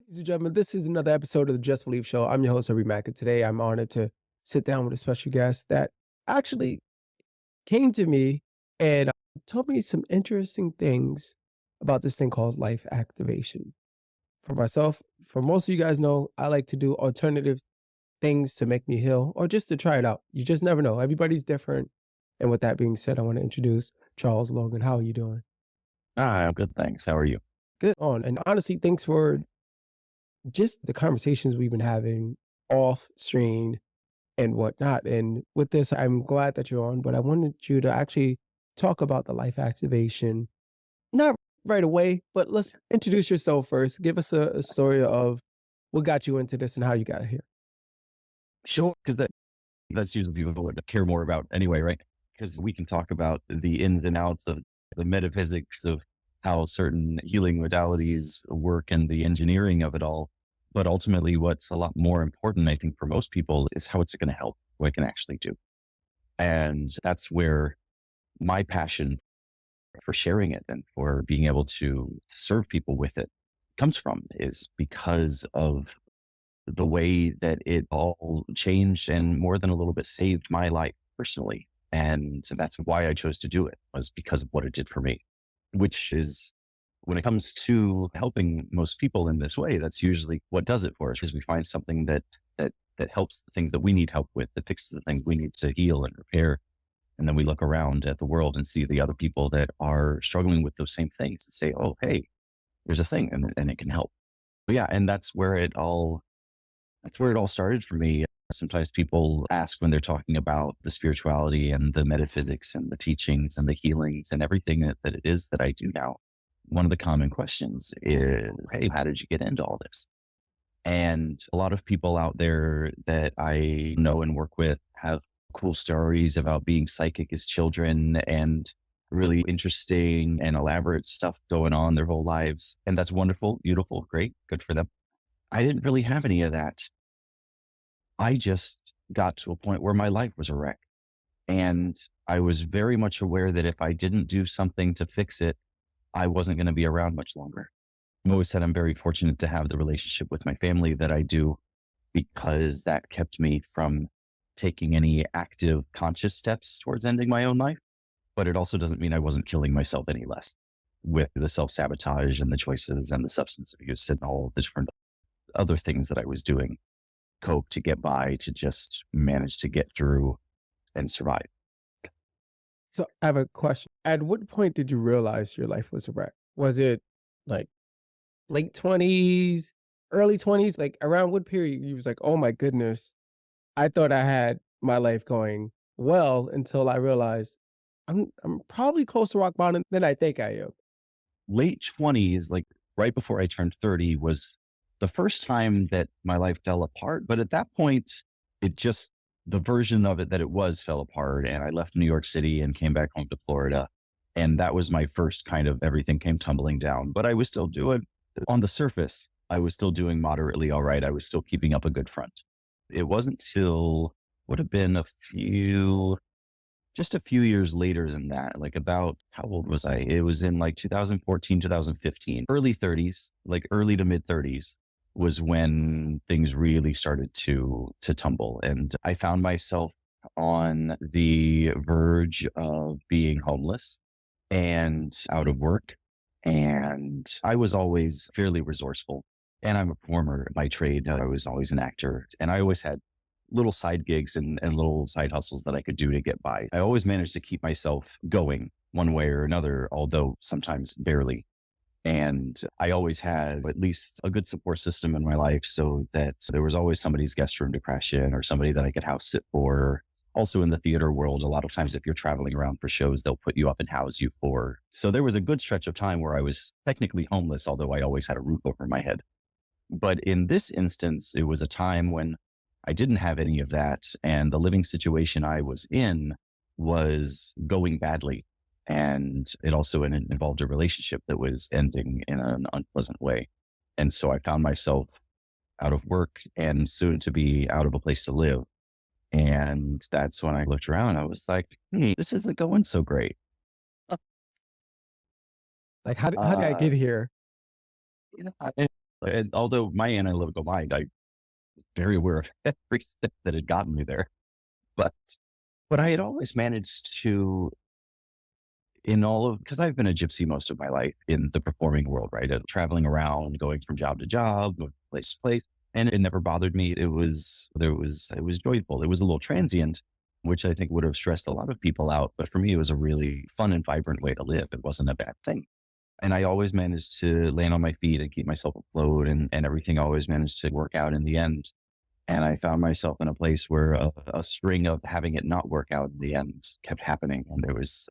Ladies and gentlemen, this is another episode of the Just Believe Show. I'm your host, Herbie Mack, and today I'm honored to sit down with a special guest that actually came to me and told me some interesting things about this thing called life activation. For myself, for most of you guys know, I like to do alternative things to make me heal or just to try it out. You just never know. Everybody's different. And with that being said, I want to introduce Charles Logan. How are you doing? Hi, I'm good, thanks. How are you? Good. On. And honestly, thanks for just the conversations we've been having off screen and whatnot. And with this, I'm glad that you're on, but I wanted you to actually talk about the life activation, not right away, but let's introduce yourself first. Give us a story of what got you into this and how you got here. Sure, because that's usually people would care more about anyway, right? Because we can talk about the ins and outs of the metaphysics of how certain healing modalities work and the engineering of it all. But ultimately, what's a lot more important, I think, for most people is how it's going to help, what it can actually do. And that's where my passion for sharing it and for being able to serve people with it comes from, is because of the way that it all changed and more than a little bit saved my life personally. And that's why I chose to do it, was because of what it did for me, which is, when it comes to helping most people in this way, that's usually what does it for us, because we find something that helps the things that we need help with, that fixes the things we need to heal and repair. And then we look around at the world and see the other people that are struggling with those same things and say, oh, hey, there's a thing and it can help. But yeah, and that's where it all started for me. Sometimes people ask when they're talking about the spirituality and the metaphysics and the teachings and the healings and everything that it is that I do now. One of the common questions is, hey, how did you get into all this? And a lot of people out there that I know and work with have cool stories about being psychic as children and really interesting and elaborate stuff going on their whole lives. And that's wonderful, beautiful, great, good for them. I didn't really have any of that. I just got to a point where my life was a wreck. And I was very much aware that if I didn't do something to fix it, I wasn't going to be around much longer. I've always said I'm very fortunate to have the relationship with my family that I do, because that kept me from taking any active conscious steps towards ending my own life. But it also doesn't mean I wasn't killing myself any less with the self-sabotage and the choices and the substance abuse and all of the different other things that I was doing, cope to get by, to just manage to get through and survive. So I have a question. At what point did you realize your life was a wreck? Was it like late 20s, early 20s? Like around what period you was like, oh my goodness, I thought I had my life going well until I realized I'm probably close to rock bottom than I think I am. Late 20s, like right before I turned 30, was the first time that my life fell apart. But at that point, it just, the version of it that it was fell apart. And I left New York City and came back home to Florida. And that was my first kind of everything came tumbling down. But I was still doing, on the surface, I was still doing moderately all right. I was still keeping up a good front. It wasn't till, would have been just a few years later than that, like about, how old was I? It was in like 2014, 2015, early 30s, like early to mid 30s was when things really started to tumble. And I found myself on the verge of being homeless and out of work. And I was always fairly resourceful. And I'm a performer by trade. I was always an actor. And I always had little side gigs and little side hustles that I could do to get by. I always managed to keep myself going one way or another, although sometimes barely. And I always had at least a good support system in my life, so that there was always somebody's guest room to crash in or somebody that I could house sit for. Also in the theater world, a lot of times if you're traveling around for shows, they'll put you up and house you for. So there was a good stretch of time where I was technically homeless, although I always had a roof over my head. But in this instance, it was a time when I didn't have any of that. And the living situation I was in was going badly. And it also involved a relationship that was ending in an unpleasant way. And so I found myself out of work and soon to be out of a place to live. And that's when I looked around. I was like, hey, this isn't going so great. Like how did I Uh, get here? you know, And although my analytical mind, I was very aware of every step that had gotten me there, but I had always managed to, in all of, because I've been a gypsy most of my life in the performing world, right? Traveling around, going from job to job, going from place to place. And it never bothered me. It was joyful. It was a little transient, which I think would have stressed a lot of people out. But for me, it was a really fun and vibrant way to live. It wasn't a bad thing. And I always managed to land on my feet and keep myself afloat, and everything always managed to work out in the end. And I found myself in a place where a string of having it not work out in the end kept happening. And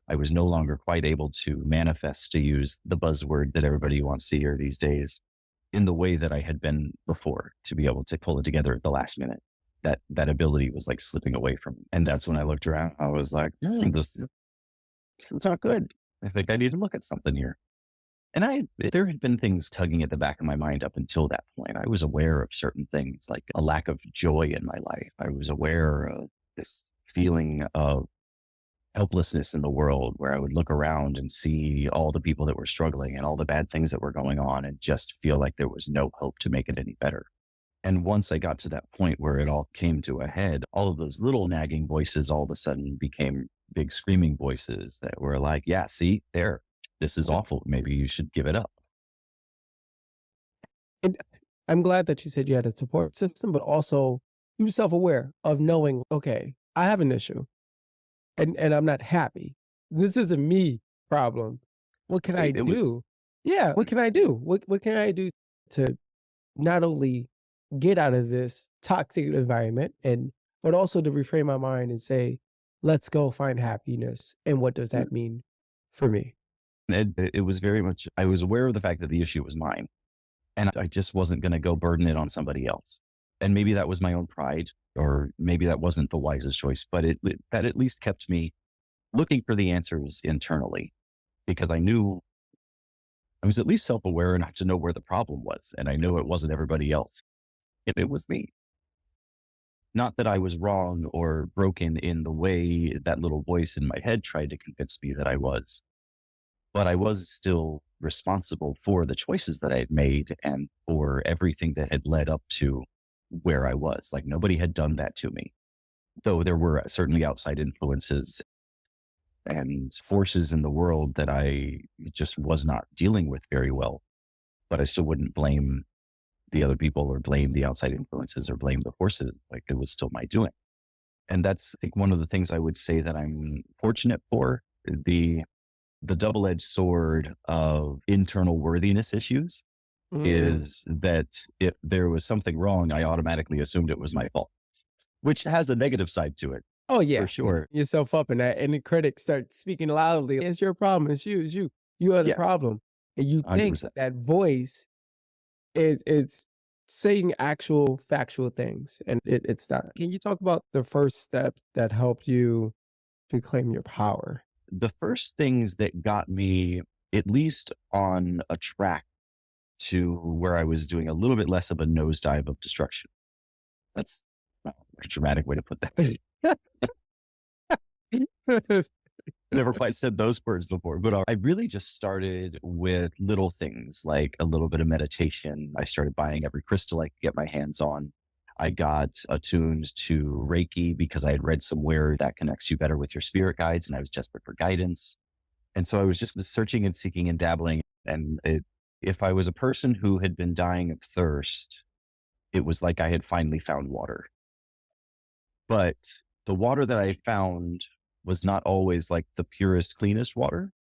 I was no longer quite able to manifest, to use the buzzword that everybody wants to hear these days, in the way that I had been before, to be able to pull it together at the last minute. That ability was like slipping away from me. And that's when I looked around. I was like, this is not good. I think I need to look at something here. And there had been things tugging at the back of my mind up until that point. I was aware of certain things, like a lack of joy in my life. I was aware of this feeling of helplessness in the world, where I would look around and see all the people that were struggling and all the bad things that were going on, and just feel like there was no hope to make it any better. And once I got to that point where it all came to a head, all of those little nagging voices all of a sudden became big screaming voices that were like, yeah, see, there, this is awful. Maybe you should give it up. And I'm glad that you said you had a support system, but also you were self-aware of knowing, okay, I have an issue and I'm not happy. This is a me problem. What can I It was, do? Yeah, what can I do? What can I do to not only get out of this toxic environment, and but also to reframe my mind and say, let's go find happiness. And what does that mean for me? it was very much, I was aware of the fact that the issue was mine, and I just wasn't going to go burden it on somebody else. And maybe that was my own pride, or maybe that wasn't the wisest choice, but that at least kept me looking for the answers internally, because I knew I was at least self-aware enough to know where the problem was. And I knew it wasn't everybody else. It was me. Not that I was wrong or broken in the way that little voice in my head tried to convince me that I was, but I was still responsible for the choices that I had made and for everything that had led up to where I was. Like, nobody had done that to me, though there were certainly outside influences and forces in the world that I just was not dealing with very well. But I still wouldn't blame the other people, or blame the outside influences, or blame the forces. Like, it was still my doing. And that's, I think, one of the things I would say that I'm fortunate for. The double-edged sword of internal worthiness issues Mm. is that if there was something wrong, I automatically assumed it was my fault, which has a negative side to it, Oh for yeah, sure. yourself up in that, and the critics start speaking loudly. It's your problem. It's you. It's you. You are the Yes, problem, and you think 100%. that voice is saying actual factual things, and it's not. Can you talk about the first step that helped you reclaim your power? The first things that got me at least on a track to where I was doing a little bit less of a nosedive of destruction. That's a dramatic way to put that. Never quite said those words before, but I really just started with little things, like a little bit of meditation. I started buying every crystal I could get my hands on. I got attuned to Reiki because I had read somewhere that connects you better with your spirit guides, and I was desperate for guidance. And so I was just searching and seeking and dabbling. And if I was a person who had been dying of thirst, it was like I had finally found water. But the water that I found was not always like the purest, cleanest water.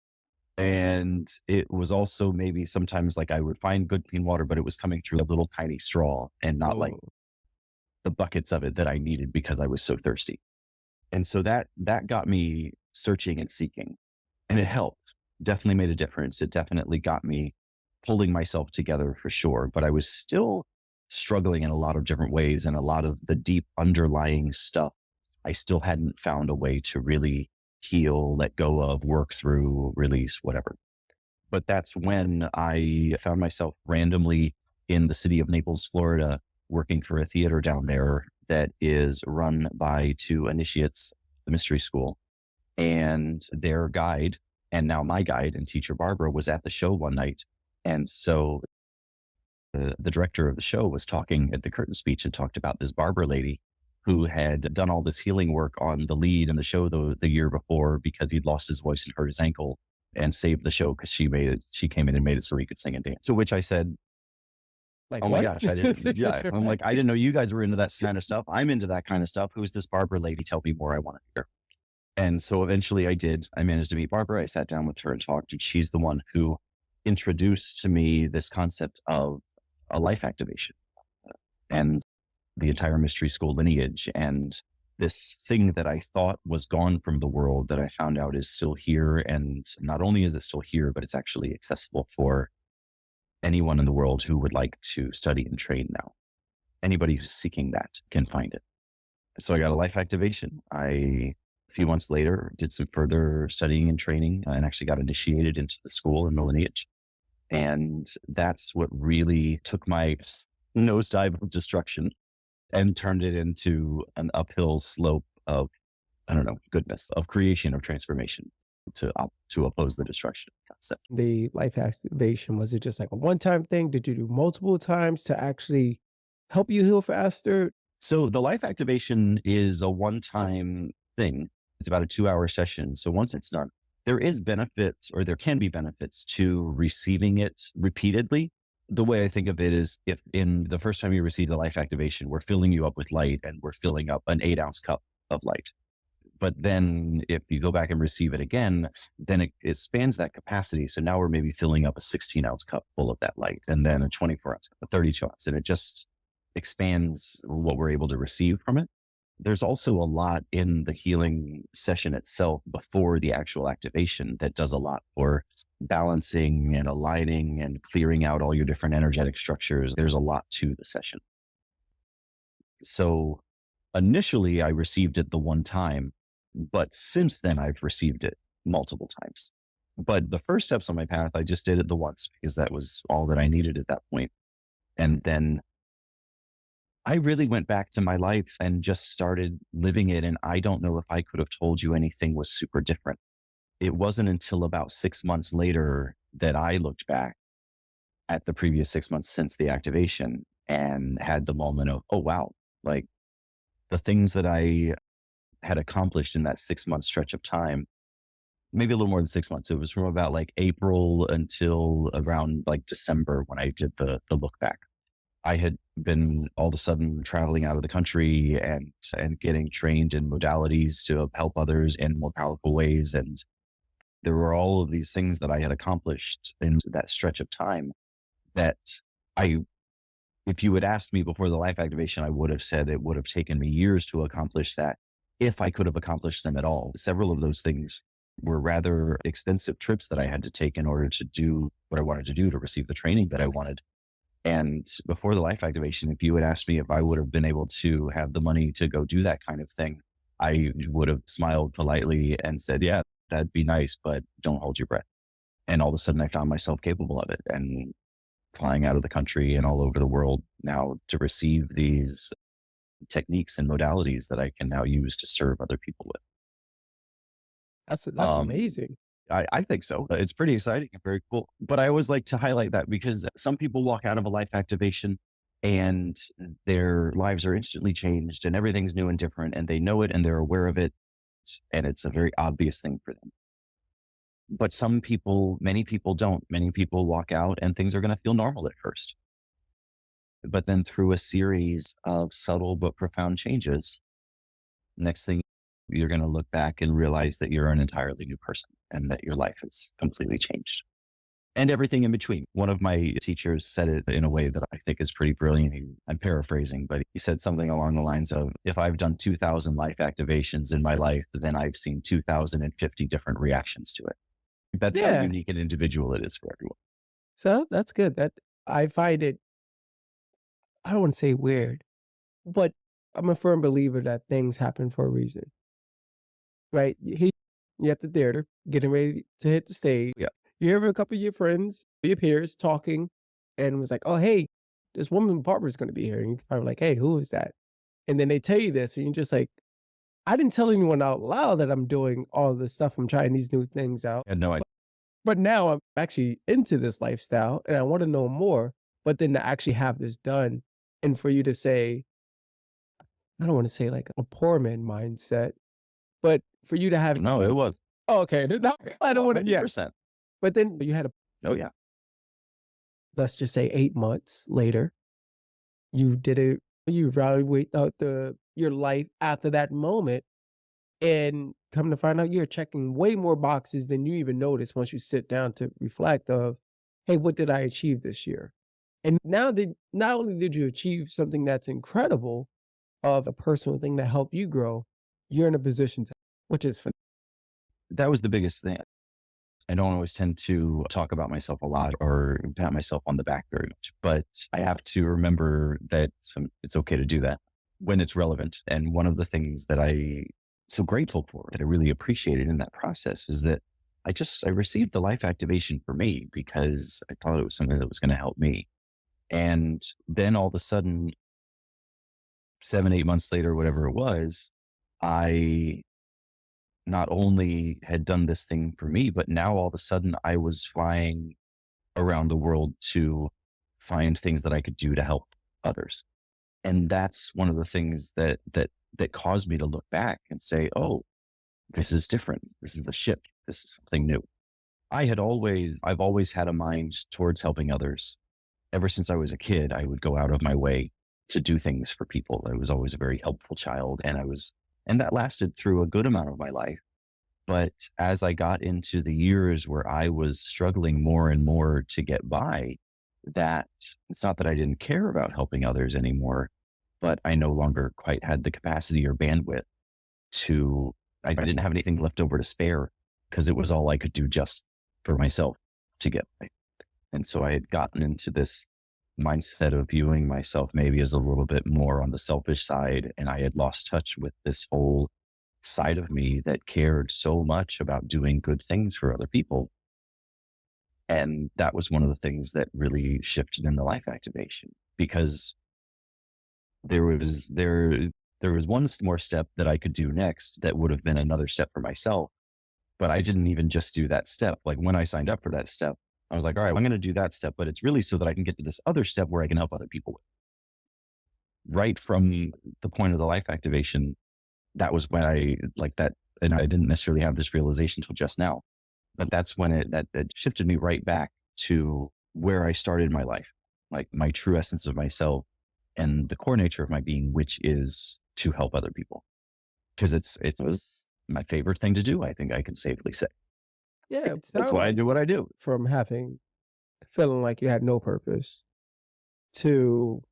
And it was also maybe sometimes like I would find good, clean water, but it was coming through a little tiny straw and not like Oh, the buckets of it that I needed because I was so thirsty. And so that got me searching and seeking, and it helped. Definitely made a difference. It definitely got me pulling myself together, for sure. But I was still struggling in a lot of different ways, and a lot of the deep underlying stuff I still hadn't found a way to really heal, let go of, work through, release, whatever. But that's when I found myself randomly in the city of Naples, Florida, working for a theater down there that is run by two initiates, the mystery school. And their guide, and now my guide and teacher, Barbara, was at the show one night. And so the director of the show was talking at the curtain speech and talked about this barber lady who had done all this healing work on the lead in the show the year before because he'd lost his voice and hurt his ankle, and saved the show because she came in and made it so he could sing and dance. To which I said, Like oh my what? gosh, I didn't, yeah. I'm like, I Right. didn't know you guys were into that kind of stuff. I'm into that kind of stuff. Who's this barber lady? Tell me more. I want to hear. And so eventually I did. I managed to meet Barbara. I sat down with her and talked, and she's the one who introduced to me this concept of a life activation and the entire mystery school lineage, and this thing that I thought was gone from the world that I found out is still here. And not only is it still here, but it's actually accessible for anyone in the world who would like to study and train now. Anybody who's seeking that can find it. So I got a life activation. A few months later, did some further studying and training, and actually got initiated into the school and the lineage. And that's what really took my nosedive of destruction and turned it into an uphill slope of, I don't know, goodness, of creation, of transformation to oppose the destruction concept. The life activation, was it just like a one-time thing? Did you do multiple times to actually help you heal faster? So the life activation is a one-time thing. It's about a 2-hour session. So once it's done, there is benefits, or there can be benefits to receiving it repeatedly. The way I think of it is, if in the first time you receive the life activation, we're filling you up with light and we're filling up an 8-ounce cup of light. But then if you go back and receive it again, then it expands that capacity. So now we're maybe filling up a 16-ounce cup full of that light, and then a 24-ounce cup, a 32-ounce, and it just expands what we're able to receive from it. There's also a lot in the healing session itself before the actual activation that does a lot for balancing and aligning and clearing out all your different energetic structures. There's a lot to the session. So initially I received it the one time, but since then I've received it multiple times. But the first steps on my path, I just did it the once because that was all that I needed at that point. And then I really went back to my life and just started living it. And I don't know if I could have told you anything was super different. It wasn't until about 6 months later that I looked back at the previous 6 months since the activation and had the moment of, oh, wow, like the things that I had accomplished in that 6 month stretch of time, maybe a little more than 6 months. It was from about like April until around like December when I did the look back. I had been all of a sudden traveling out of the country and getting trained in modalities to help others in more powerful ways. And there were all of these things that I had accomplished in that stretch of time that if you had asked me before the life activation, I would have said it would have taken me years to accomplish that if I could have accomplished them at all. Several of those things were rather expensive trips that I had to take in order to do what I wanted to do, to receive the training that I wanted. And before the life activation, if you had asked me if I would have been able to have the money to go do that kind of thing, I would have smiled politely and said, yeah, that'd be nice, but don't hold your breath. And all of a sudden I found myself capable of it and flying out of the country and all over the world now to receive these techniques and modalities that I can now use to serve other people with. That's Um, amazing. I think so. It's pretty exciting and very cool. But I always like to highlight that because some people walk out of a life activation and their lives are instantly changed and everything's new and different, and they know it and they're aware of it. And it's a very obvious thing for them. But some people, many people don't. Many people walk out and things are going to feel normal at first. But then through a series of subtle but profound changes, next thing you're going to look back and realize that you're an entirely new person and that your life has completely changed and everything in between. One of my teachers said it in a way that I think is pretty brilliant. I'm paraphrasing, but he said something along the lines of, if I've done 2,000 life activations in my life, then I've seen 2,050 different reactions to it. That's how Yeah. unique and individual it is for everyone. So that's good. That I find it, I don't want to say weird, but I'm a firm believer that things happen for a reason, right? You at the theater, getting ready to hit the stage. Yeah. You hear a couple of your friends, your peers talking, and was like, "Oh, hey, this woman Barbara's going to be here." And you're probably like, "Hey, who is that?" And then they tell you this, and you're just like, "I didn't tell anyone out loud that I'm doing all this stuff. I'm trying these new things out, I had no idea. but now I'm actually into this lifestyle, and I want to know more." but then to actually have this done and for you to say, I don't want to say like a poor man mindset, but for you to have, No, it was oh, okay, I don't want to, yeah. 100%. But then you had a, Oh yeah. let's just say 8 months later, you did it, you evaluate your life after that moment and come to find out you're checking way more boxes than you even notice once you sit down to reflect of, hey, what did I achieve this year? And now that not only did you achieve something that's incredible of a personal thing that helped you grow, you're in a position to, which is That was the biggest thing. I don't always tend to talk about myself a lot or pat myself on the back very much, but I have to remember that it's okay to do that when it's relevant. And one of the things that so grateful for, that I really appreciated in that process, is that I received the life activation for me because I thought it was something that was going to help me. And then all of a sudden, 7, 8 months later, whatever it was, I not only had done this thing for me, but now all of a sudden I was flying around the world to find things that I could do to help others. And that's one of the things that caused me to look back and say, oh, this is different. This is a shift. This is something new. I've always had a mind towards helping others. Ever since I was a kid, I would go out of my way to do things for people. I was always a very helpful child, and that lasted through a good amount of my life. But as I got into the years where I was struggling more and more to get by, that it's not that I didn't care about helping others anymore, but I no longer quite had the capacity or bandwidth I didn't have anything left over to spare because it was all I could do just for myself to get by. And so I had gotten into this mindset of viewing myself maybe as a little bit more on the selfish side. And I had lost touch with this whole side of me that cared so much about doing good things for other people. And that was one of the things that really shifted in the life activation, because there was one more step that I could do next that would have been another step for myself. But I didn't even just do that step. Like when I signed up for that step, I was like, all right, I'm going to do that step, but it's really so that I can get to this other step where I can help other people with. Right from the point of the life activation, that was when I like that. And I didn't necessarily have this realization until just now, but that's when it shifted me right back to where I started my life, like my true essence of myself and the core nature of my being, which is to help other people. Because it was my favorite thing to do. I think I can safely say. yeah, That's why I do what I do. from feeling like you had no purpose to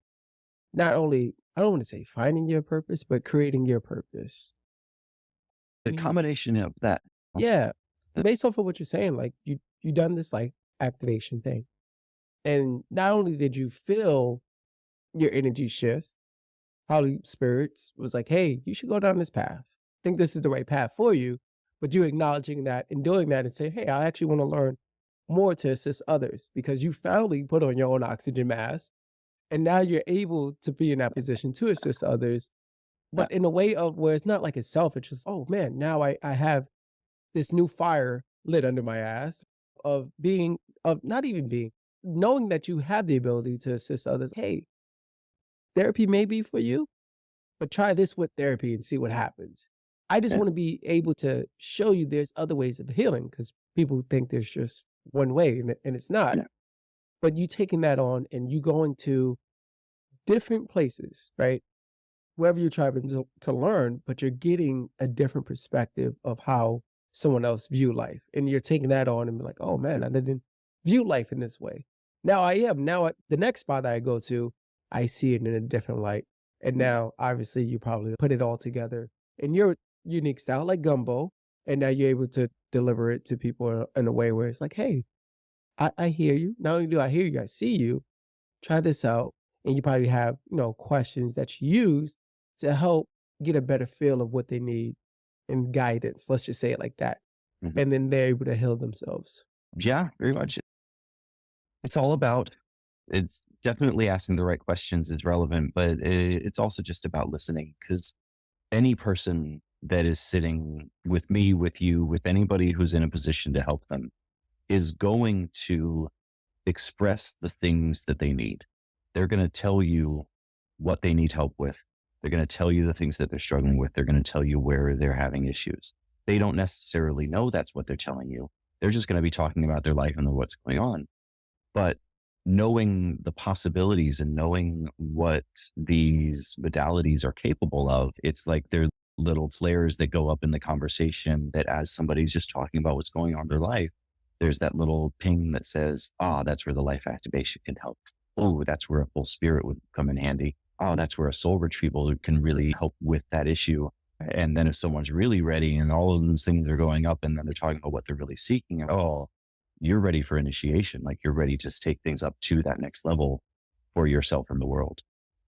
not only, I don't want to say finding your purpose, but creating your purpose. The combination of that. Yeah. Based off of what you're saying, like you done this like activation thing. And not only did you feel your energy shifts, Holy Spirits was like, hey, you should go down this path. I think this is the right path for you. But you acknowledging that and doing that and say, hey, I actually want to learn more to assist others because you finally put on your own oxygen mask. And now you're able to be in that position to assist others, but in a way of where it's not like it's selfish. It's, oh man, now I have this new fire lit under my ass of not even being, knowing that you have the ability to assist others. Hey, therapy may be for you, but try this with therapy and see what happens. I just Yeah. want to be able to show you there's other ways of healing because people think there's just one way and it's not. Yeah. But you taking that on and you going to different places, right? Wherever you're trying to learn, but you're getting a different perspective of how someone else view life. And you're taking that on and be like, oh man, I didn't view life in this way. Now I am. Now at the next spot that I go to, I see it in a different light. And now obviously you probably put it all together in your unique style, like gumbo. And now you're able to deliver it to people in a way where it's like, hey, I hear you. Not only do I hear you, I see you. Try this out. And you probably have, questions that you use to help get a better feel of what they need and guidance. Let's just say it like that. Mhm. And then they're able to heal themselves. Yeah, very much. It's all about, it's definitely asking the right questions is relevant, but it's also just about listening, because any person that is sitting with me, with you, with anybody who's in a position to help them is going to express the things that they need. They're going to tell you what they need help with. They're going to tell you the things that they're struggling with. They're going to tell you where they're having issues. They don't necessarily know that's what they're telling you. They're just going to be talking about their life and what's going on. But knowing the possibilities and knowing what these modalities are capable of, it's like they're little flares that go up in the conversation that as somebody's just talking about what's going on in their life, there's that little ping that says, that's where the life activation can help. Oh, that's where a full spirit would come in handy. Oh, that's where a soul retrieval can really help with that issue. And then if someone's really ready and all of those things are going up and then they're talking about what they're really seeking, you're ready for initiation. Like you're ready to take things up to that next level for yourself and the world.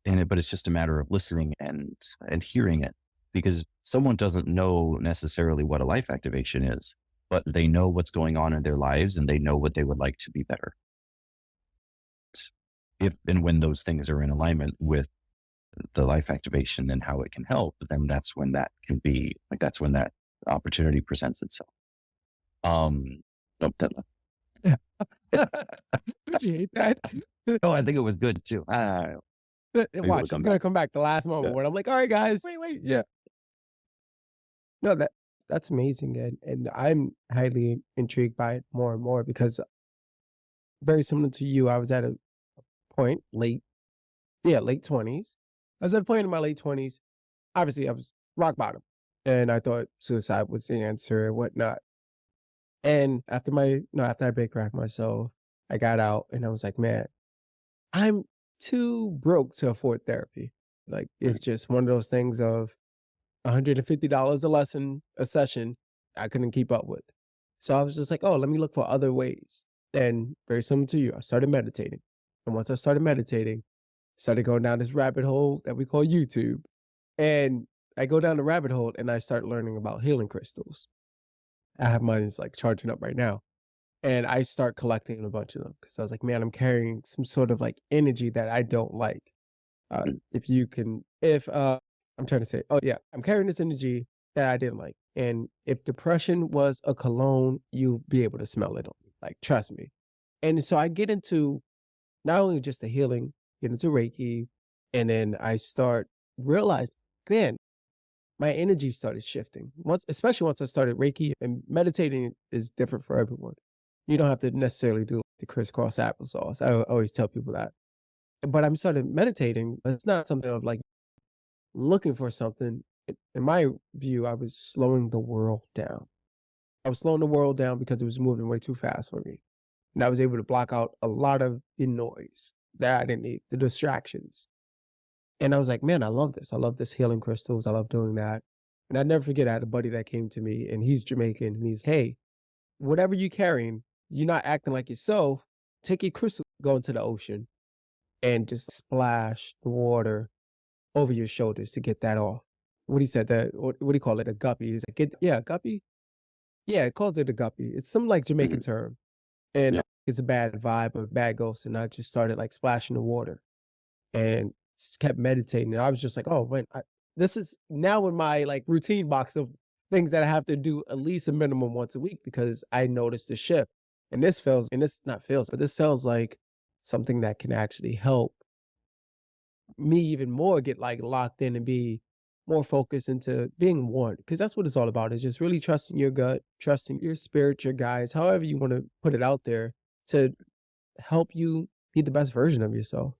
But it's just a matter of listening and hearing it, because someone doesn't know necessarily what a life activation is, but they know what's going on in their lives and they know what they would like to be better. If and when those things are in alignment with the life activation and how it can help, then that's when that can be like, that's when that opportunity presents itself. That, Yeah. Appreciate that. I think it was good too. Watch, it's gonna come back the last moment where I'm like, all right, guys, wait. Yeah. No, that's amazing. And I'm highly intrigued by it more and more because very similar to you, I was at a point, late 20s. I was at a point in my late 20s. Obviously, I was rock bottom and I thought suicide was the answer and whatnot. And after I big cracked myself, I got out and I was like, man, I'm too broke to afford therapy. Like, it's just one of those things of $150 a lesson, a session, I couldn't keep up with. So I was just like, oh, let me look for other ways. And very similar to you, I started meditating. And once I started meditating, started going down this rabbit hole that we call YouTube. And I go down the rabbit hole and I start learning about healing crystals. I have mine is like charging up right now. And I start collecting a bunch of them because I was like, man, I'm carrying some sort of like energy that I don't like. I'm trying to say, oh yeah, I'm carrying this energy that I didn't like. And if depression was a cologne, you'll be able to smell it on me. Like, trust me. And so I get into not only just the healing, get into Reiki, and then I start realize, man, my energy started shifting. Especially once I started Reiki, and meditating is different for everyone. You don't have to necessarily do the crisscross applesauce. I always tell people that. But I'm started meditating. But it's not something of like looking for something. In my view, I was slowing the world down. I was slowing the world down because it was moving way too fast for me. And I was able to block out a lot of the noise that I didn't need, the distractions. And I was like, man, I love this. I love this healing crystals. I love doing that. And I never forget, I had a buddy that came to me and he's Jamaican and he's, hey, whatever you're carrying, you're not acting like yourself. Take your crystal, go into the ocean and just splash the water over your shoulders to get that off. What he said, what do you call it? A guppy. He's like, a guppy? Yeah, it calls it a guppy. It's some like Jamaican term. And it's a bad vibe, a bad ghost. And I just started like splashing the water and just kept meditating. And I was just like, oh, wait, this is now in my like routine box of things that I have to do at least a minimum once a week because I noticed a shift. And this sounds like something that can actually help me even more get like locked in and be more focused into being one. Because that's what it's all about, is just really trusting your gut, trusting your spirit, your guides, however you want to put it out there to help you be the best version of yourself.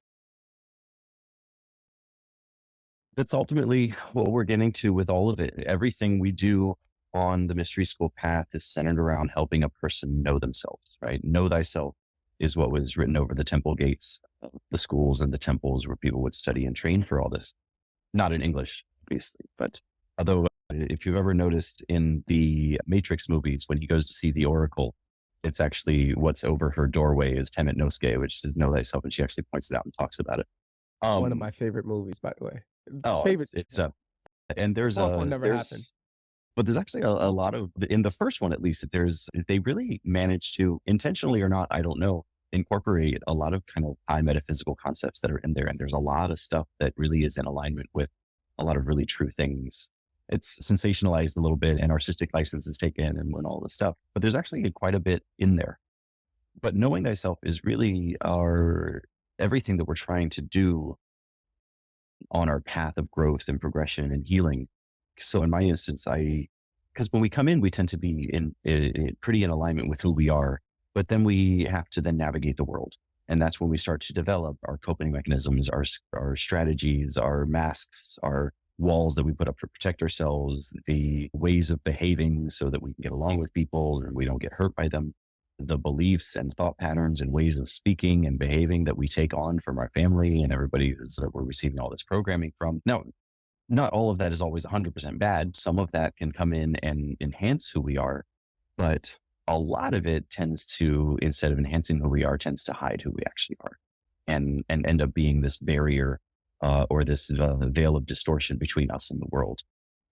That's ultimately what we're getting to with all of it. Everything we do on the mystery school path is centered around helping a person know themselves, right? Know thyself is what was written over the temple gates, the schools and the temples where people would study and train for all this. Not in English, obviously, but although if you've ever noticed in the Matrix movies, when he goes to see the Oracle, it's actually what's over her doorway is Temet Noske, which is know thyself. And she actually points it out and talks about it. One of my favorite movies, by the way. Favorite. And there's one never happened. But there's actually a lot of, in the first one, at least, they really managed to, intentionally or not, I don't know, incorporate a lot of kind of high metaphysical concepts that are in there. And there's a lot of stuff that really is in alignment with a lot of really true things. It's sensationalized a little bit and artistic license is taken and all this stuff, but there's actually quite a bit in there But knowing thyself is really our everything that we're trying to do on our path of growth and progression and healing. So in my instance, because when we come in, we tend to be pretty in alignment with who we are, but then we have to then navigate the world. And that's when we start to develop our coping mechanisms, our strategies, our masks, our walls that we put up to protect ourselves, the ways of behaving so that we can get along with people and we don't get hurt by them, the beliefs and thought patterns and ways of speaking and behaving that we take on from our family and everybody that we're receiving all this programming from. Now, not all of that is always 100% bad. Some of that can come in and enhance who we are, but a lot of it tends to, instead of enhancing who we are, tends to hide who we actually are and end up being this barrier or this veil of distortion between us and the world.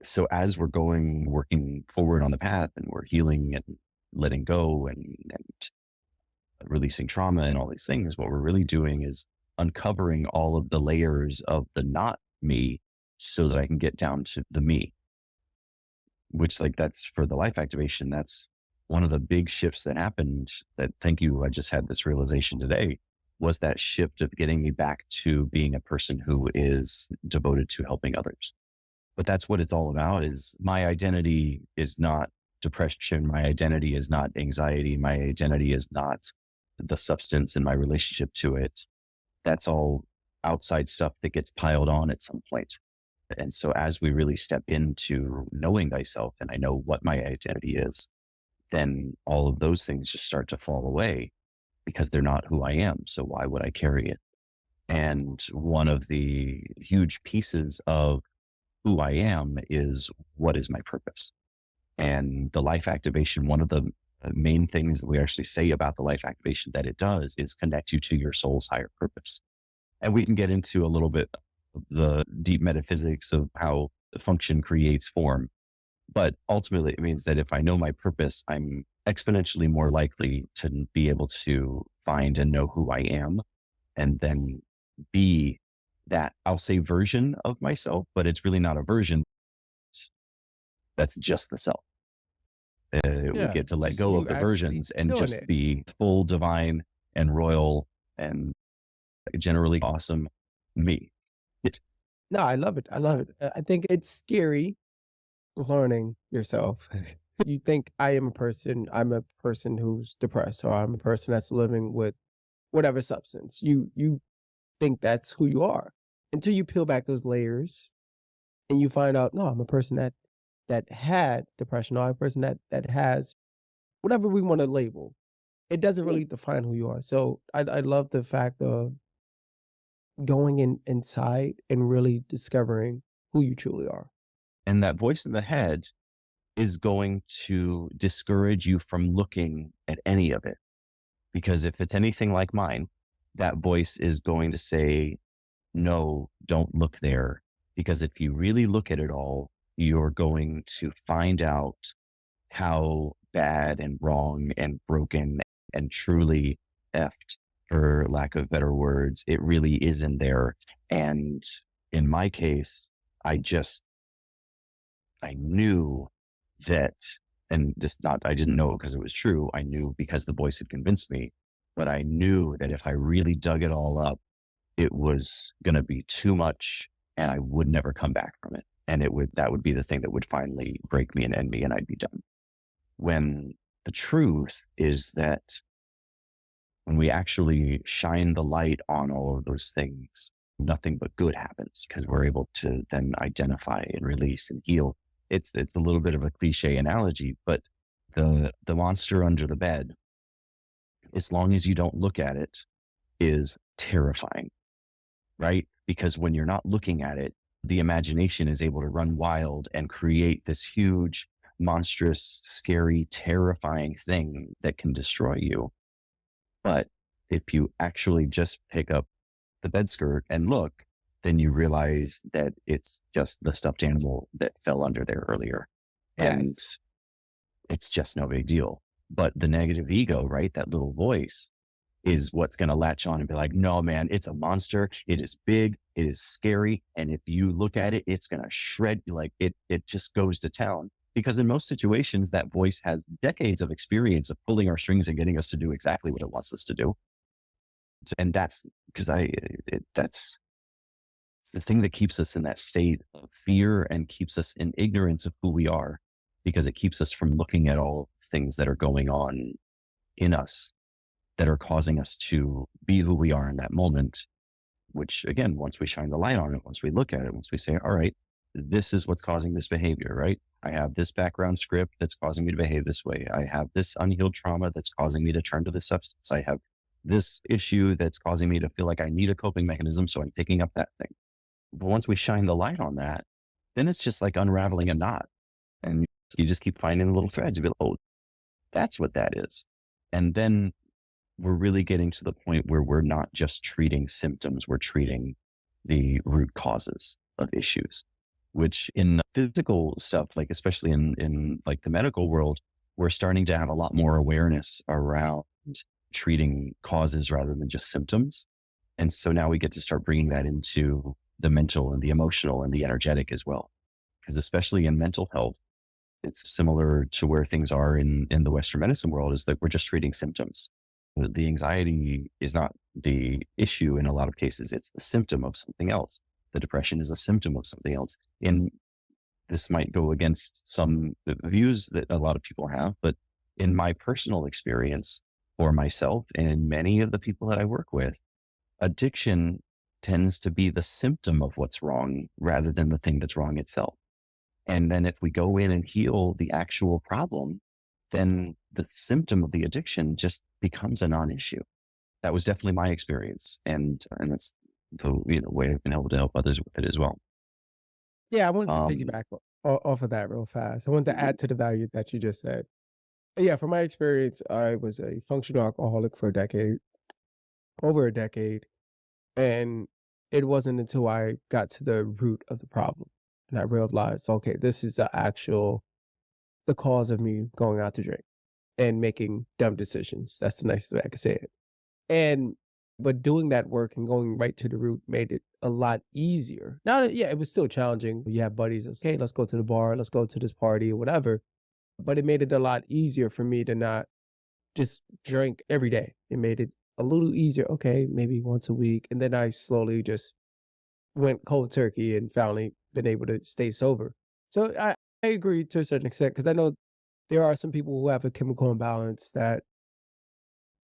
So as we're working forward on the path and we're healing and letting go and releasing trauma and all these things, what we're really doing is uncovering all of the layers of the not me so that I can get down to the me, which that's for the life activation. That's one of the big shifts that happened thank you. I just had this realization today was that shift of getting me back to being a person who is devoted to helping others. But that's what it's all about. Is my identity is not depression. My identity is not anxiety. My identity is not the substance and my relationship to it. That's all outside stuff that gets piled on at some point. And so as we really step into knowing thyself, and I know what my identity is, then all of those things just start to fall away because they're not who I am. So why would I carry it? And one of the huge pieces of who I am is what is my purpose? And the life activation, one of the main things that we actually say about the life activation that it does is connect you to your soul's higher purpose. And we can get into a little bit of the deep metaphysics of how the function creates form. But ultimately, it means that if I know my purpose, I'm exponentially more likely to be able to find and know who I am and then be that, I'll say, version of myself, but it's really not a version. That's just the self. We get to let So go of you the actually versions and doing just it. be full divine and royal and generally awesome me. No, I love it. I love it. I think it's scary learning yourself. You think I'm a person who's depressed, or I'm a person that's living with whatever substance. You think that's who you are until you peel back those layers and you find out, no, I'm a person that had depression, or I'm a person that has whatever we want to label. It doesn't really define who you are. So I love the fact of going inside and really discovering who you truly are. And that voice in the head is going to discourage you from looking at any of it. Because if it's anything like mine, that voice is going to say, no, don't look there. Because if you really look at it all, you're going to find out how bad and wrong and broken and truly effed, for lack of better words, it really is in there. And in my case, I knew that, and I didn't know because it was true. I knew because the voice had convinced me, but I knew that if I really dug it all up, it was going to be too much and I would never come back from it. And that would be the thing that would finally break me and end me and I'd be done. When the truth is that when we actually shine the light on all of those things, nothing but good happens because we're able to then identify and release and heal. It's a little bit of a cliche analogy, but the monster under the bed, as long as you don't look at it, is terrifying, right? Because when you're not looking at it, the imagination is able to run wild and create this huge, monstrous, scary, terrifying thing that can destroy you. But if you actually just pick up the bed skirt and look, then you realize that it's just the stuffed animal that fell under there earlier. And Yes. it's just no big deal. But the negative ego, right? That little voice is what's going to latch on and be like, no, man, it's a monster. It is big. It is scary. And if you look at it, it's going to shred you. Like it just goes to town. Because in most situations, that voice has decades of experience of pulling our strings and getting us to do exactly what it wants us to do. And that's because that's it's the thing that keeps us in that state of fear and keeps us in ignorance of who we are, because it keeps us from looking at all things that are going on in us that are causing us to be who we are in that moment. Which again, once we shine the light on it, once we look at it, once we say, all right, this is what's causing this behavior, right? I have this background script that's causing me to behave this way. I have this unhealed trauma that's causing me to turn to this substance. I have this issue that's causing me to feel like I need a coping mechanism. So I'm picking up that thing. But once we shine the light on that, then it's just like unraveling a knot. And you just keep finding little threads. You be like, oh, that's what that is. And then we're really getting to the point where we're not just treating symptoms, we're treating the root causes of issues, which in physical stuff, like especially in like the medical world, we're starting to have a lot more awareness around treating causes rather than just symptoms. And so now we get to start bringing that into the mental and the emotional and the energetic as well. Because especially in mental health, it's similar to where things are in the Western medicine world, is that we're just treating symptoms. The anxiety is not the issue in a lot of cases. It's the symptom of something else. The depression is a symptom of something else. And this might go against some views that a lot of people have, but in my personal experience for myself and many of the people that I work with, addiction tends to be the symptom of what's wrong rather than the thing that's wrong itself. And then if we go in and heal the actual problem, then the symptom of the addiction just becomes a non-issue. That was definitely my experience. And that's the way I've been able to help others with it as well. Yeah, I wanted to Um, piggyback off of that real fast. I wanted to add to the value that you just said. Yeah, from my experience, I was a functional alcoholic for a decade, over a decade. And it wasn't until I got to the root of the problem and I realized, okay, this is the cause of me going out to drink and making dumb decisions. That's the nicest way I could say it. And but doing that work and going right to the root made it a lot easier. Now, yeah, it was still challenging. You have buddies that say, hey, let's go to the bar, let's go to this party or whatever. But it made it a lot easier for me to not just drink every day. It made it a little easier. Okay, maybe once a week. And then I slowly just went cold turkey and finally been able to stay sober. So I agree to a certain extent because I know there are some people who have a chemical imbalance that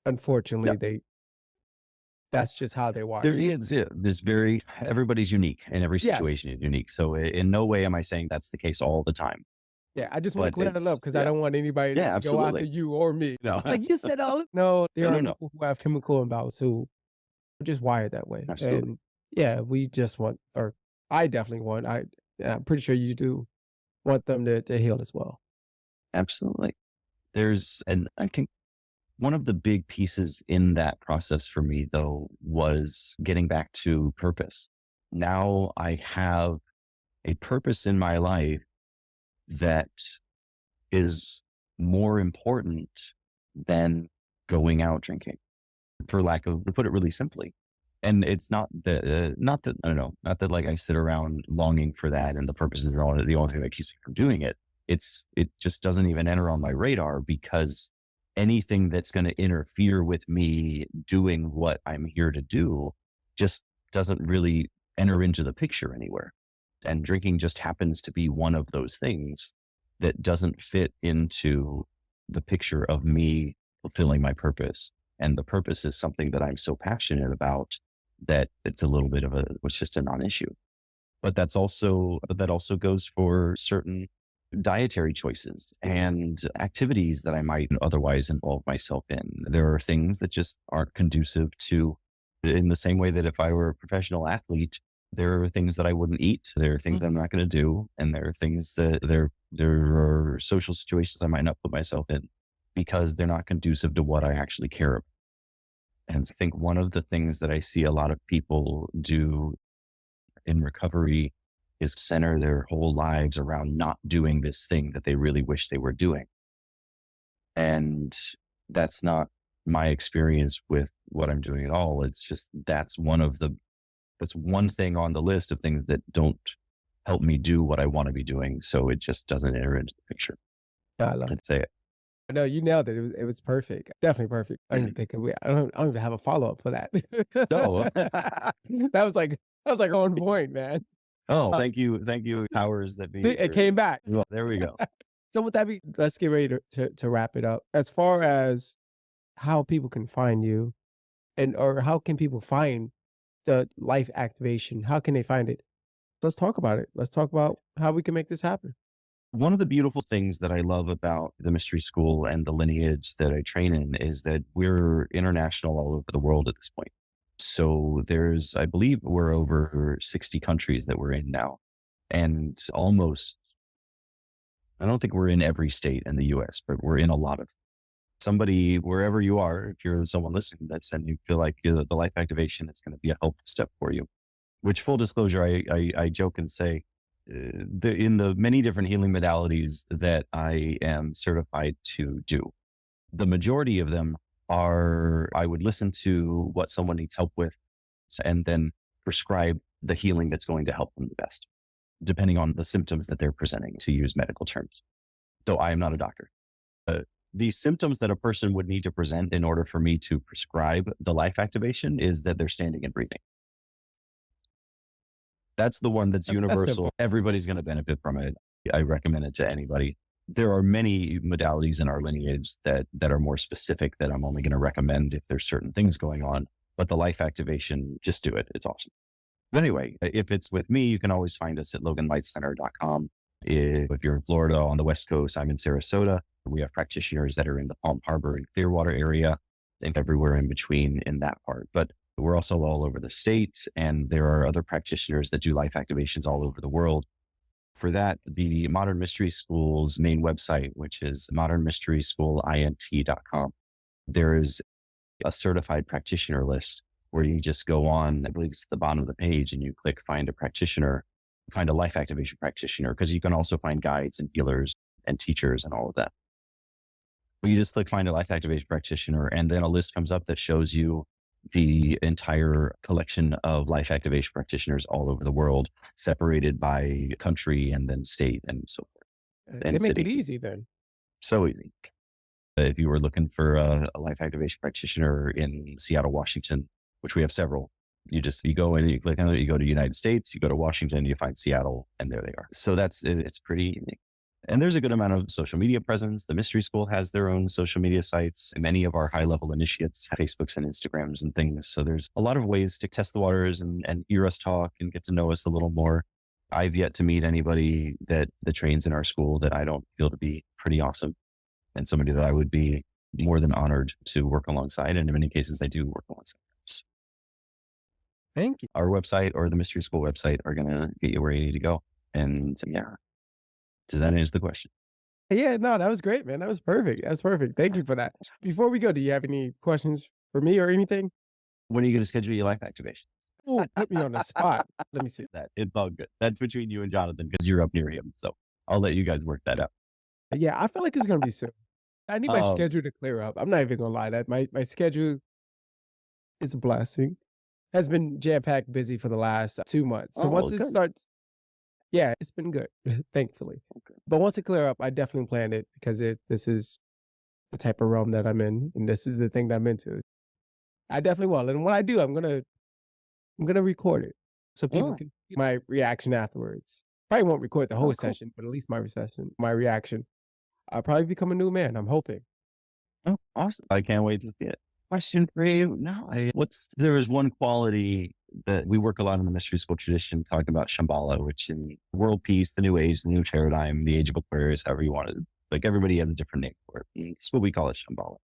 yeah, unfortunately that's just how they're there wired. is this very, everybody's unique and every Yes. situation is unique. So in no way am I saying that's the case all the time, Yeah, I just want to but clear that up because I yeah, don't want anybody yeah, to go after absolutely. you or me. No, Like you said, all no, there no, no, are no, people who have chemical imbalance who are just wired that way. absolutely. And yeah, we just want, or I definitely want, I'm pretty sure you do want them to heal as well. Absolutely. And I think one of the big pieces in that process for me, though, was getting back to purpose. Now I have a purpose in my life that is more important than going out drinking, for lack of, to put it really simply. And it's not that, I don't know, not that like I sit around longing for that and the purpose is the only thing that keeps me from doing it. It just doesn't even enter on my radar, because anything that's going to interfere with me doing what I'm here to do just doesn't really enter into the picture anywhere. And drinking just happens to be one of those things that doesn't fit into the picture of me fulfilling my purpose. And the purpose is something that I'm so passionate about that it's a little bit of it's just a non-issue. But that also goes for certain dietary choices and activities that I might otherwise involve myself in. There are things that just aren't conducive to, in the same way that if I were a professional athlete, there are things that I wouldn't eat. There are things that I'm not going to do. And there are things that there are social situations I might not put myself in because they're not conducive to what I actually care about. And I think one of the things that I see a lot of people do in recovery is center their whole lives around not doing this thing that they really wish they were doing. And that's not my experience with what I'm doing at all. It's just that's one thing on the list of things that don't help me do what I want to be doing. So it just doesn't enter into the picture. I love it. I'd say it. No, you nailed it. It was perfect. Definitely perfect. I don't even think I don't even have a follow-up for that. So, That was like on point, man. oh, Uh, thank you. Thank you. Powers that be. it came back. Well, there we go. So with that be let's get ready to wrap it up. As far as how people can find you and or how can people find the life activation? How can they find it? Let's talk about it. Let's talk about how we can make this happen. One of the beautiful things that I love about the mystery school and the lineage that I train in is that we're international all over the world at this point. So I believe we're over 60 countries that we're in now. And I don't think we're in every state in the US, but we're in a lot of somebody, wherever you are, if you're someone listening to this and you feel like the life activation is going to be a helpful step for you, which full disclosure, I joke and say, in the many different healing modalities that I am certified to do, the majority of them I would listen to what someone needs help with and then prescribe the healing that's going to help them the best, depending on the symptoms that they're presenting, to use medical terms. Though I am not a doctor. The symptoms that a person would need to present in order for me to prescribe the life activation is that they're standing and breathing. That's the one that's That's simple. universal. Everybody's going to benefit from it. I recommend it to anybody. There are many modalities in our lineage that are more specific that I'm only going to recommend if there's certain things going on. But the life activation, just do it. It's awesome. But anyway, if it's with me, you can always find us at loganlightcenter.com. If you're in Florida on the West Coast, I'm in Sarasota. We have practitioners that are in the Palm Harbor and Clearwater area and everywhere in between in that part. But we're also all over the state, and there are other practitioners that do life activations all over the world. For that, the Modern Mystery School's main website, which is modernmysteryschoolinT.com, there is a certified practitioner list where you just go on, I believe it's at the bottom of the page, and you click find a practitioner, find a life activation practitioner, because you can also find guides and healers and teachers and all of that. But you just click find a life activation practitioner, and then a list comes up that shows you the entire collection of life activation practitioners all over the world, separated by country and then state and so forth. They And make it city. easy then. So easy. If you were looking for a life activation practitioner in Seattle, Washington, which we have several, you go in, you click on it, you go to United States, you go to Washington, you find Seattle, and there they are. So it's pretty unique. And there's a good amount of social media presence. The Mystery School has their own social media sites. Many of our high-level initiates have Facebooks and Instagrams and things. So there's a lot of ways to test the waters and hear us talk and get to know us a little more. I've yet to meet anybody that trains in our school that I don't feel to be pretty awesome, and somebody that I would be more than honored to work alongside. And in many cases, I do work alongside them. Thank you. Our website or the Mystery School website are going to get you where you need to go. And yeah, does that answer the question? Yeah, no, that was great, man. That was perfect. That's perfect. Thank you for that. Before we go, do you have any questions for me or anything? When are you going to schedule your life activation? Oh, put me on the spot. Let me see. It's all good. That's between you and Jonathan because you're up near him. So I'll let you guys work that out. Yeah, I feel like it's gonna be soon. I need my Um, schedule to clear up. I'm not even gonna lie. That my schedule is a blessing. Has been jam-packed busy for the last 2 months. So once it good. starts, yeah, it's been good, thankfully. Okay. But once it clear up, I definitely planned it because this is the type of realm that I'm in, and this is the thing that I'm into. I definitely will. And when I do, I'm gonna record it so people Oh, can see my reaction afterwards. Probably won't record the whole cool. session, but at least my reaction. I'll probably become a new man. I'm hoping. Oh, awesome. I can't wait to see it. Question for you. No, there is one quality that we work a lot in the Mystery School tradition, talking about Shambhala, which in world peace, the new age, the new paradigm, the age of Aquarius, however you want it. Like everybody has a different name for it. It's what we call it, Shambhala.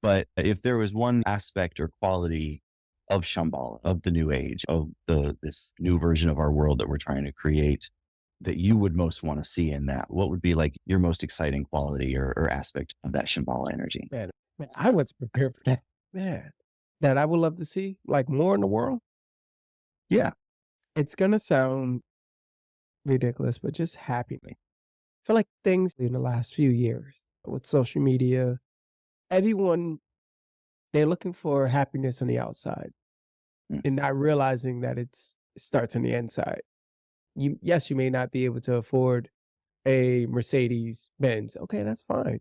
But if there was one aspect or quality of Shambhala, of the new age, of this new version of our world that we're trying to create, that you would most want to see in that, what would be like your most exciting quality or aspect of that Shambhala energy? Man, I wasn't prepared for that. Man, that I would love to see, like, more in the world. Yeah. It's gonna sound ridiculous, but just happiness. I feel like things in the last few years with social media, everyone, they're looking for happiness on the outside Mm. and not realizing that it starts on the inside. Yes, you may not be able to afford a Mercedes Benz. Okay, that's fine.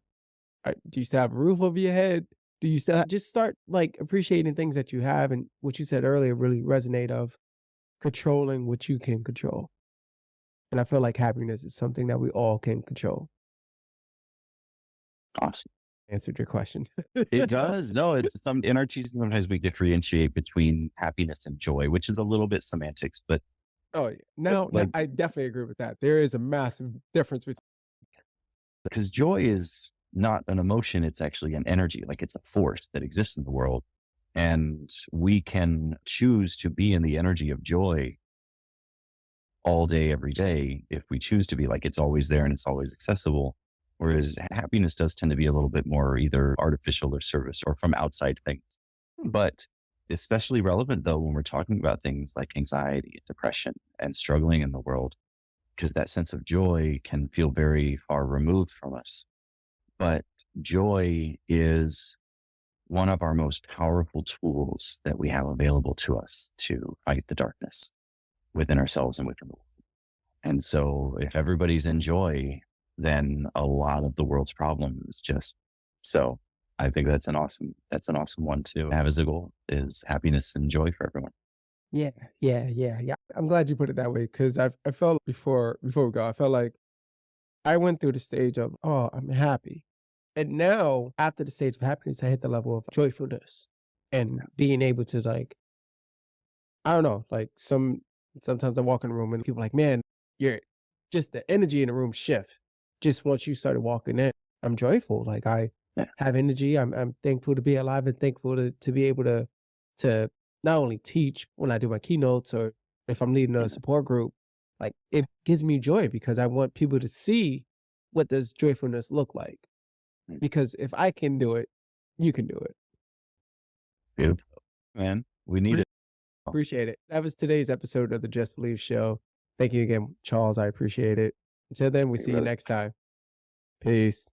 Do you still have a roof over your head? Do you still just start like appreciating things that you have, and what you said earlier really resonate of controlling what you can control. And I feel like happiness is something that we all can control. Awesome. Answered your question. It does. No, it's some in our teaching sometimes we differentiate between happiness and joy, which is a little bit semantics, but Oh, yeah. Now like I definitely agree with that. There is a massive difference between. because joy is not an emotion, it's actually an energy, like it's a force that exists in the world. And we can choose to be in the energy of joy all day, every day, if we choose to be. Like it's always there and it's always accessible. Whereas happiness does tend to be a little bit more either artificial or service or from outside things. But especially relevant though when we're talking about things like anxiety and depression and struggling in the world, because that sense of joy can feel very far removed from us. But joy is one of our most powerful tools that we have available to us to fight the darkness within ourselves and within the world. And so if everybody's in joy, then a lot of the world's problems just so I think that's an awesome one to have as a goal is happiness and joy for everyone. Yeah, yeah. I'm glad you put it that way because I felt before we go, I felt like I went through the stage of, oh, I'm happy. And now after the stage of happiness, I hit the level of joyfulness and being able to like, I don't know, like sometimes I walk in the room and people are like, man, you're just the energy in the room shift. Just once you started walking in, I'm joyful. Like I Yeah. have energy. I'm thankful to be alive and thankful to be able to not only teach when I do my keynotes or if I'm leading a support group, like it gives me joy because I want people to see what does joyfulness look like. Mm. Because if I can do it, you can do it. Beautiful. Man, we need Pre- it. Appreciate it. That was today's episode of the Just Believe Show. Thank you again, Charles. I appreciate it. Until then, we see you Really next time. Peace.